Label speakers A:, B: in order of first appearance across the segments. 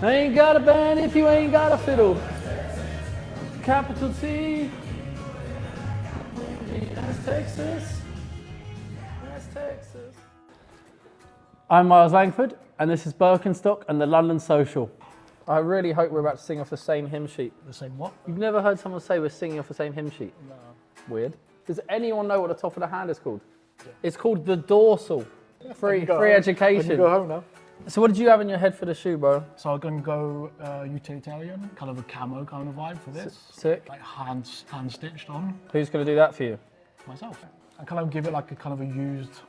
A: Ain't got a band if you ain't got a fiddle. Capital T. That's Texas. That's Texas. I'm Miles Langford, and this is Birkenstock and the London Social. I really hope we're about to sing off the same hymn sheet.
B: The same what?
A: You've never heard someone say we're singing off the same hymn sheet?
B: No.
A: Weird. Does anyone know what the top of the hand is called? Yeah. It's called the dorsal. Free education.
B: I can go home now.
A: So what did you have in your head for the shoe, bro?
B: So I'm going to go utilitarian, kind of a camo kind of vibe for this.
A: Sick.
B: Like hand stitched on.
A: Who's going to do that for you?
B: Myself. I kind of give it like a kind of a used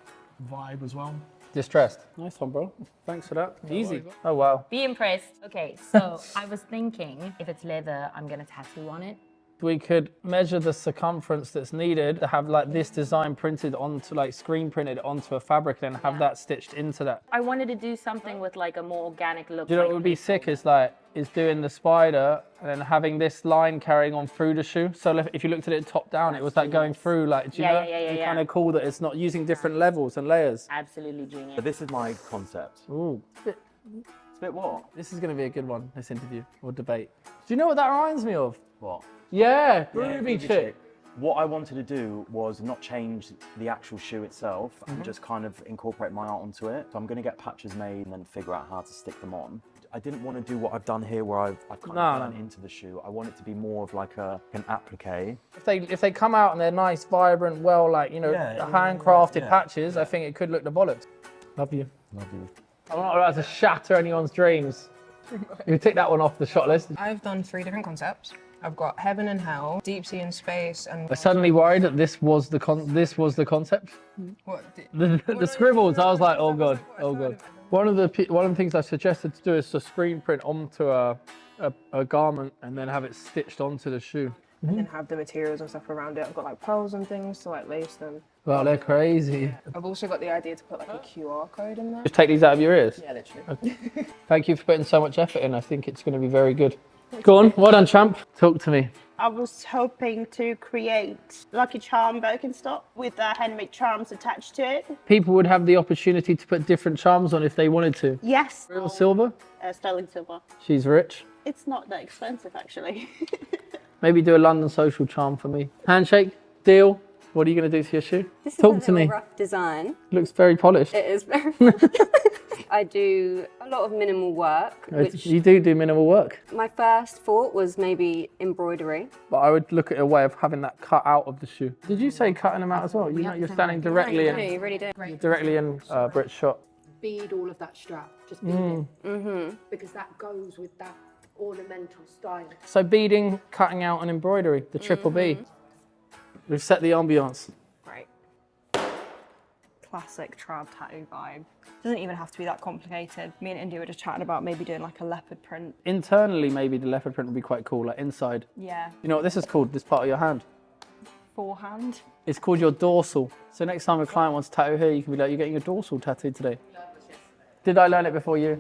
B: vibe as well.
A: Distressed. Nice one, bro. Thanks for that. Easy. Oh, wow.
C: Be impressed. Okay, so I was thinking if it's leather, I'm going to tattoo on it.
A: We could measure the circumference that's needed to have like this design printed onto, like screen printed onto a fabric and then have that stitched into that.
C: I wanted to do something with like a more organic look.
A: Do you know what would be sick is doing the spider and then having this line carrying on through the shoe. So if you looked at it top down, it was like going through, like, do you know? It's kind of cool that it's not using different levels and layers.
C: Absolutely genius.
D: But this is my concept.
A: Ooh.
D: It's a bit what?
A: This is going to be a good one, this interview or debate. Do you know what that reminds me of?
D: What?
A: Yeah, groovy chick.
D: What I wanted to do was not change the actual shoe itself and just kind of incorporate my art onto it. So I'm going to get patches made and then figure out how to stick them on. I didn't want to do what I've done here where I've kind of gone into the shoe. I want it to be more of like an applique. If
A: they come out and they're nice, vibrant, well, like, you know, handcrafted patches, I think it could look the bollocks. Love you.
D: Love you.
A: I'm not about to shatter anyone's dreams. You take that one off the shot list.
E: I've done 3 different concepts. I've got heaven and hell, deep sea and space, and.
A: I suddenly worried that this was the concept.
E: What?
A: The scribbles. I was like, oh god, oh god. One of the things I suggested to do is to screen print onto a garment and then have it stitched onto the shoe.
E: And then have the materials and stuff around it. I've got like pearls and things to like lace them.
A: Wow, they're crazy.
E: I've also got the idea to put like a QR code in there.
A: Just take these out of your ears?
E: Yeah, literally.
A: Okay. Thank you for putting so much effort in. I think it's going to be very good. Go on, well done, champ. Talk to me.
F: I was hoping to create Lucky Charm Birkenstock with handmade charms attached to it.
A: People would have the opportunity to put different charms on if they wanted to.
F: Yes.
A: Real silver?
F: Sterling silver.
A: She's rich.
F: It's not that expensive, actually.
A: Maybe do a London Social charm for me. Handshake, deal. What are you going to do to your shoe?
G: This
A: Talk
G: is
A: to
G: a
A: me.
G: little rough design.
A: Looks very polished.
G: It is very I do a lot of minimal work.
A: You do minimal work.
G: My first thought was maybe embroidery.
A: But I would look at a way of having that cut out of the shoe. Did you say cutting them out as well? You're standing directly in.
G: You really do.
A: Directly in Brit's shot.
H: Bead all of that strap, just bead it, because that goes with that ornamental style.
A: So beading, cutting out and embroidery, the triple B. We've set the ambiance.
E: Right. Classic trad tattoo vibe. Doesn't even have to be that complicated. Me and India were just chatting about maybe doing like a leopard print.
A: Internally, maybe the leopard print would be quite cool, like inside.
E: Yeah.
A: You know what this is called, this part of your hand?
E: Forehand.
A: It's called your dorsal. So next time a client wants a tattoo here, you can be like, you're getting your dorsal tattooed today. Did I learn it before you?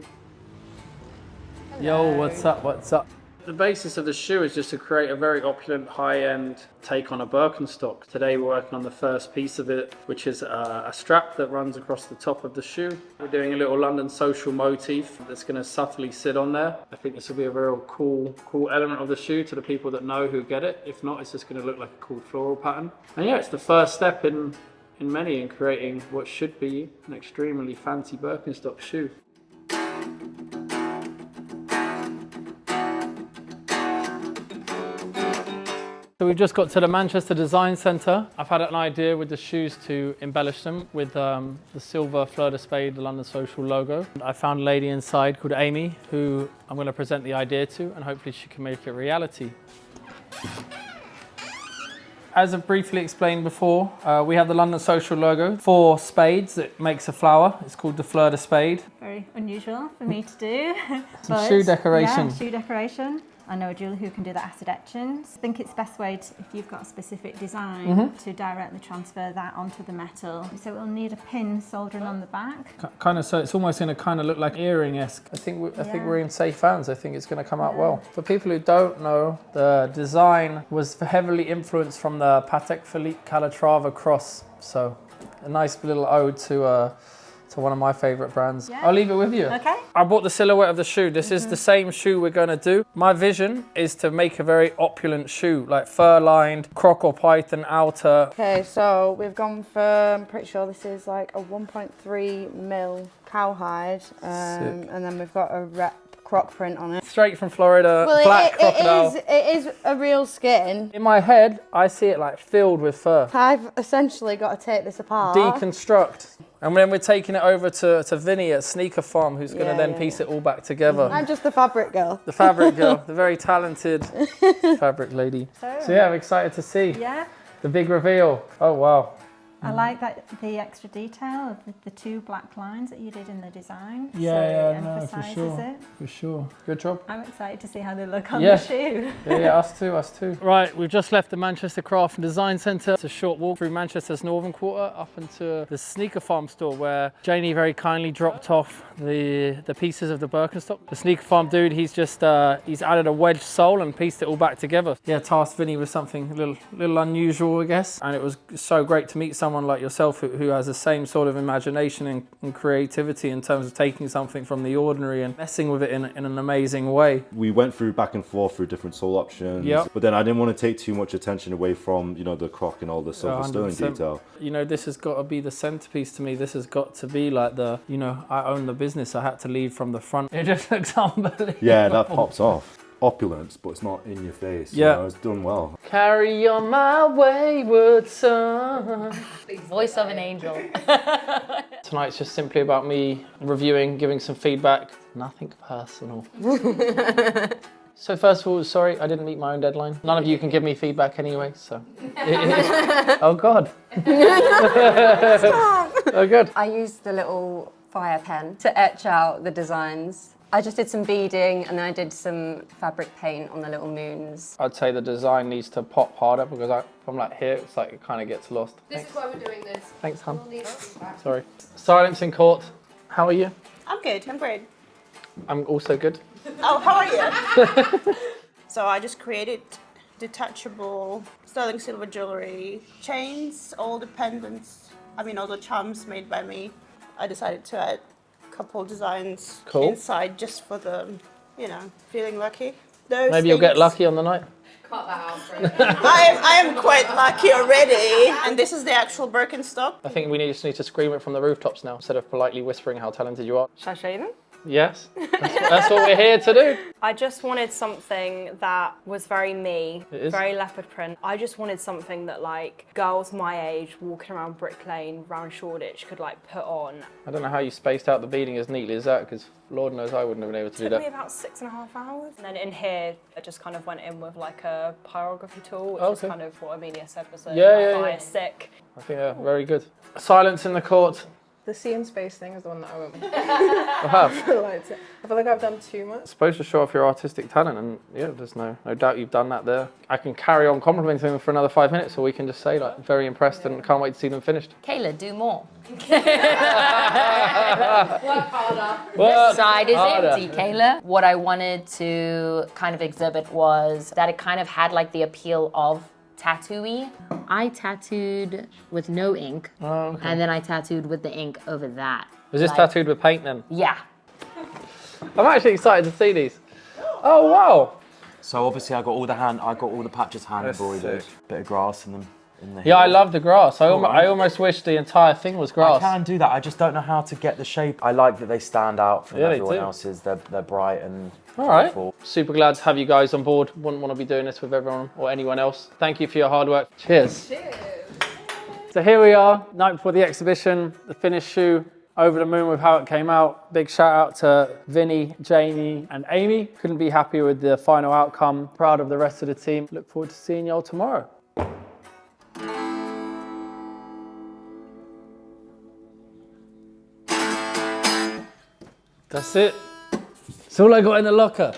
A: Hello. Yo, what's up, what's up? The basis of the shoe is just to create a very opulent, high-end take on a Birkenstock. Today we're working on the first piece of it, which is a strap that runs across the top of the shoe. We're doing a little London Social motif that's going to subtly sit on there. I think this will be a real cool element of the shoe to the people that know who get it. If not, it's just going to look like a cool floral pattern. And yeah, it's the first step in many in creating what should be an extremely fancy Birkenstock shoe. So we've just got to the Manchester Design Centre. I've had an idea with the shoes to embellish them with the silver fleur de spade, the London Social logo. I found a lady inside called Amy, who I'm going to present the idea to, and hopefully she can make it reality. As I've briefly explained before, we have the London Social logo. 4 spades, it makes a flower. It's called the fleur de spade.
I: Very unusual for me to do.
A: Some shoe decoration.
I: Yeah, shoe decoration. I know a jeweller who can do the acid etchings. I think it's best way to, if you've got a specific design, to directly transfer that onto the metal. So we'll need a pin soldering on the back. Kind of,
A: so it's almost going to kind of look like earring-esque. I think we're in safe hands. I think it's going to come out well. For people who don't know, the design was heavily influenced from the Patek Philippe Calatrava cross. So a nice little ode to to one of my favourite brands.
I: Yeah.
A: I'll leave it with you.
I: Okay.
A: I bought the silhouette of the shoe. This is the same shoe we're going to do. My vision is to make a very opulent shoe, like fur-lined, croc or python outer.
E: Okay, so we've gone for, I'm pretty sure this is like a 1.3 mil cowhide, and then we've got a rep croc print on it.
A: Straight from Florida, black crocodile.
E: It is a real skin.
A: In my head, I see it like filled with fur.
E: I've essentially got to take this apart.
A: Deconstruct. And then we're taking it over to Vinny at Sneaker Farm, who's going to then
E: yeah.
A: piece it all back together.
E: I'm just the fabric girl.
A: The fabric girl, the very talented fabric lady. So yeah, I'm excited to see the big reveal. Oh wow.
I: I like that the extra detail of the two black lines that you did in the design.
B: Yeah,
I: so
B: yeah,
I: it
B: no, for
I: emphasises
B: sure.
I: it.
B: For sure.
A: Good job.
I: I'm excited to see how they look on
A: Yeah.
I: the shoe.
A: Yeah, us too. Right, we've just left the Manchester Craft and Design Centre. It's a short walk through Manchester's northern quarter up into the Sneaker Farm store where Janie very kindly dropped off the pieces of the Birkenstock. The Sneaker Farm dude, he's just he's added a wedge sole and pieced it all back together. Yeah, tasked Vinny with something a little unusual, I guess. And it was so great to meet someone like yourself who has the same sort of imagination and creativity in terms of taking something from the ordinary and messing with it in an amazing way.
J: We went through back and forth through different sole options, but then I didn't want to take too much attention away from, you know, the croc and all the silver sterling detail.
A: You know, this has got to be the centerpiece to me. This has got to be like the, you know, I own the business. I had to lead from the front. It just looks unbelievable.
J: Yeah, that pops off. Opulence, but it's not in your face.
A: Yeah.
J: You know, it's done well.
A: Carry on my wayward son.
C: Voice of an angel.
A: Tonight's just simply about me reviewing, giving some feedback. Nothing personal. So first of all, sorry, I didn't meet my own deadline. None of you can give me feedback anyway, so. Oh God. Oh God.
G: I used the little fire pen to etch out the designs. I just did some beading and then I did some fabric paint on the little moons.
A: I'd say the design needs to pop harder because if I'm like here, it's like it kind of gets lost.
H: This is why we're doing this.
A: Thanks, hon.
H: We'll need our feedback.
A: Sorry. Silence in court. How are you?
F: I'm good, I'm great.
A: I'm also good.
F: Oh, how are you? So I just created detachable sterling silver jewelry, chains, all the pendants, all the charms made by me. I decided to add a couple designs inside just for the, you know, feeling lucky. Those
A: Maybe you'll get lucky on the night.
H: Cut that out for it.
F: I am quite lucky already. And this is the actual Birkenstock.
A: I think we just need to scream it from the rooftops now instead of politely whispering how talented you are.
E: Shall I show you them?
A: Yes, that's what we're here to do.
E: I just wanted something that was very me, very leopard print. I just wanted something that like girls my age walking around Brick Lane, round Shoreditch could like put on.
A: I don't know how you spaced out the beading as neatly as that because Lord knows I wouldn't have been able to do
E: It took
A: that.
E: me about 6.5 hours. And then in here, I just kind of went in with like a pyrography tool, which is kind of what Amelia said was a fire stick.
A: I think very good. Silence in the court.
K: The sea and space thing is the one that I went with.
A: I have.
K: I feel like I've done too much.
A: It's supposed to show off your artistic talent, and yeah, there's no doubt you've done that there. I can carry on complimenting them for another 5 minutes, or we can just say like very impressed and can't wait to see them finished.
C: Kayla, do more.
H: Work harder.
C: This side is empty, Kayla. What I wanted to kind of exhibit was that it kind of had like the appeal of tattoo-y. I tattooed with no ink, and then I tattooed with the ink over that.
A: Was this tattooed with paint then?
C: Yeah.
A: I'm actually excited to see these. Oh wow!
D: So obviously I got all the patches hand embroidered, bit of grass in them.
A: Yeah, I love the grass. I almost wish the entire thing was grass.
D: I can do that. I just don't know how to get the shape. I like that they stand out from everyone else's. They're bright and colourful.
A: Super glad to have you guys on board. Wouldn't want to be doing this with everyone or anyone else. Thank you for your hard work. Cheers. Cheers. So here we are, night before the exhibition, the finished shoe. Over the moon with how it came out. Big shout out to Vinny, Janie and Amy. Couldn't be happier with the final outcome. Proud of the rest of the team. Look forward to seeing y'all tomorrow. That's it. It's all I got in the locker.